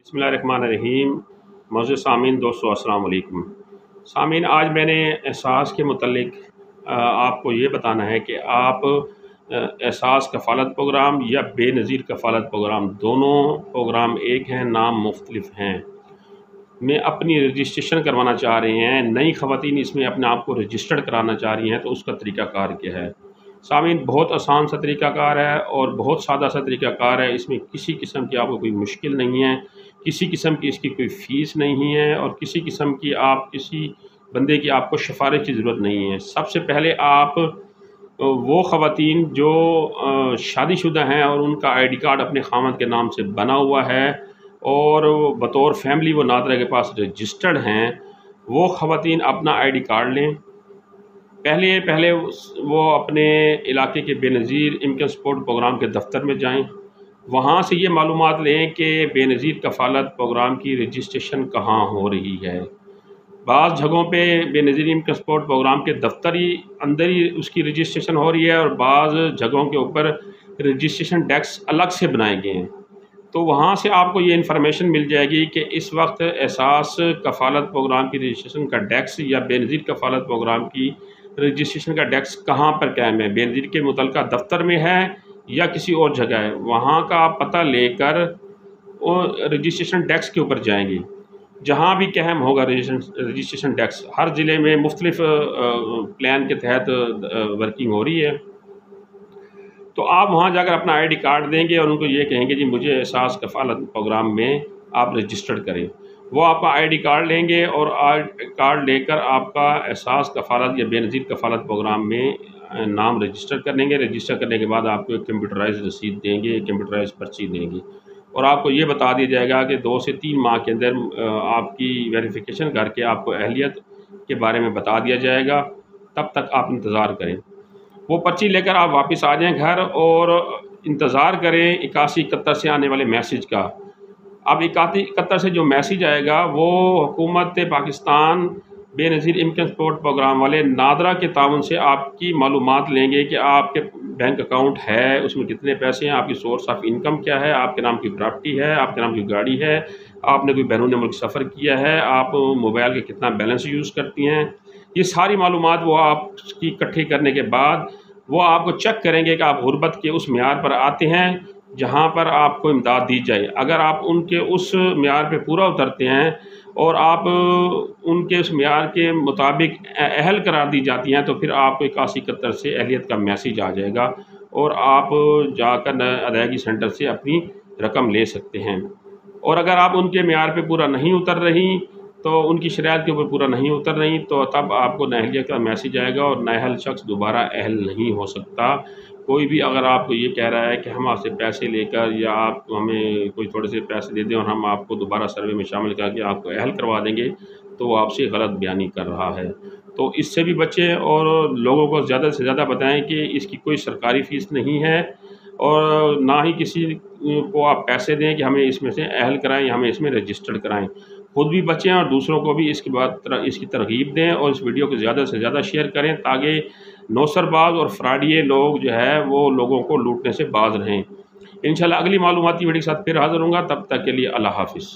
बिस्मिल्लाहिर्रहमानिर्रहीम। मौजूद सामीन दोस्तों अस्सलाम वालेकुम। सामीन, आज मैंने एहसास के मुतल्लिक आपको ये बताना है कि आप एहसास कफ़ालत प्रोग्राम या बेनज़ीर कफ़ालत प्रोग्राम, दोनों प्रोग्राम एक हैं, नाम मुख्तलिफ हैं, में अपनी रजिस्ट्रेशन करवाना चाह रहे हैं। नई ख़वातीन इसमें अपने आप को रजिस्टर्ड कराना चाह रही हैं, तो उसका तरीक़ाकार क्या है? सामीन, बहुत आसान सा तरीक़ाकार है और बहुत सादा सा तरीक़ाकार है। इसमें किसी किस्म की आपको कोई मुश्किल नहीं है, किसी किस्म की इसकी कोई फ़ीस नहीं है और किसी किस्म की किसी बंदे की आपको सिफ़ारिश की ज़रूरत नहीं है। सबसे पहले आप वो ख़वातीन जो शादीशुदा हैं और उनका आईडी कार्ड अपने ख़ावंद के नाम से बना हुआ है और बतौर फैमिली वो नादरा के पास रजिस्टर्ड हैं, वो ख़वातीन अपना आईडी कार्ड लें। पहले वो अपने इलाके के बेनज़ीर इनकम सपोर्ट प्रोग्राम के दफ्तर में जाएं। वहाँ से ये मालूमात लें कि बेनज़ीर कफ़ालत प्रोग्राम की रजिस्ट्रेशन कहाँ हो रही है। बाज़ जगहों पे बेनज़ीर इनकम सपोर्ट प्रोग्राम के दफ्तर ही अंदर ही उसकी रजिस्ट्रेशन हो रही है और बाज़ जगहों के ऊपर रजिस्ट्रेशन डेस्क अलग से बनाए गए हैं। तो वहाँ से आपको ये इन्फॉर्मेशन मिल जाएगी कि इस वक्त एहसास कफ़ालत प्रोग्राम की रजिस्ट्रेशन का डेस्क या बेनज़ीर कफ़ालत प्रोग्राम की रजिस्ट्रेशन का डेस्क कहाँ पर कायम है, बेनज़ीर के मुतल्लिका दफ्तर में है या किसी और जगह है। वहाँ का आप पता लेकर वो रजिस्ट्रेशन डेस्क के ऊपर जाएंगे। जहाँ भी कायम होगा रजिस्ट्रेशन डेस्क, हर ज़िले में मुख्तलिफ प्लान के तहत वर्किंग हो रही है। तो आप वहाँ जाकर अपना आईडी कार्ड देंगे और उनको ये कहेंगे जी मुझे एहसास कफ़ालत प्रोग्राम में आप रजिस्टर्ड करें। वो आपका आईडी कार्ड लेंगे और आईडी कार्ड लेकर आपका एहसास कफ़ालत या बेनज़ीर कफ़ालत प्रोग्राम में नाम रजिस्टर कर लेंगे। रजिस्टर करने के बाद आपको एक कंप्यूटराइज़ रसीद देंगे, एक कंप्यूटराइज़ पर्ची देंगे और आपको ये बता दिया जाएगा कि 2 से 3 माह के अंदर आपकी वेरिफिकेशन करके आपको अहलियत के बारे में बता दिया जाएगा। तब तक आप इंतज़ार करें। वो पर्ची लेकर आप वापस आ जाएं घर और इंतज़ार करें 8171 से आने वाले मैसेज का। अब 8171 से जो मैसेज आएगा वो हुकूमत Pakistan Benazir income support program वाले नादरा के ताउन से आपकी मालूमात लेंगे कि आपके बैंक अकाउंट है, उसमें कितने पैसे हैं, आपकी सोर्स ऑफ इनकम क्या है, आपके नाम की प्रॉपर्टी है, आपके नाम की गाड़ी है, आपने कोई बैरून मुल्क सफ़र किया है, आप मोबाइल के कितना बैलेंस यूज़ करती हैं। ये सारी मालूमात वो आपकी इकट्ठी करने के बाद वो आपको चेक करेंगे कि आप गुर्बत के उस मेयार पर आते हैं जहाँ पर आपको इमदाद दी जाए। अगर आप उनके उस मेयार पे पूरा उतरते हैं और आप उनके उस मेयार के मुताबिक अहल करार दी जाती हैं तो फिर आपको 8171 से अहलियत का मैसेज आ जाएगा और आप जाकर अदायगी सेंटर से अपनी रकम ले सकते हैं। और अगर आप उनके मेयार पे पूरा नहीं उतर रही, तो उनकी शराइत के ऊपर पूरा नहीं उतर रही, तो तब आपको नाअहलियत का मैसेज आएगा और नाअहल शख्स दोबारा अहल नहीं हो सकता। कोई भी अगर आपको ये कह रहा है कि हम आपसे पैसे लेकर या आप हमें कोई थोड़े से पैसे दे दें और हम आपको दोबारा सर्वे में शामिल करके आपको अहल करवा देंगे, तो वो आपसे गलत बयानी कर रहा है। तो इससे भी बचें और लोगों को ज़्यादा से ज़्यादा बताएं कि इसकी कोई सरकारी फ़ीस नहीं है और ना ही किसी को आप पैसे दें कि हमें इसमें से अहल कराएं या हमें इसमें रजिस्टर्ड कराएं। खुद भी बचें और दूसरों को भी इसकी तरगीब दें और इस वीडियो को ज़्यादा से ज़्यादा शेयर करें ताकि नौसरबाज और फ्रॉडिये लोग जो है वो लोगों को लूटने से बाज रहें। इंशाल्लाह अगली मालूमाती वीडियो के साथ फिर हाज़िर होऊंगा। तब तक के लिए अल्लाह हाफ़िज़।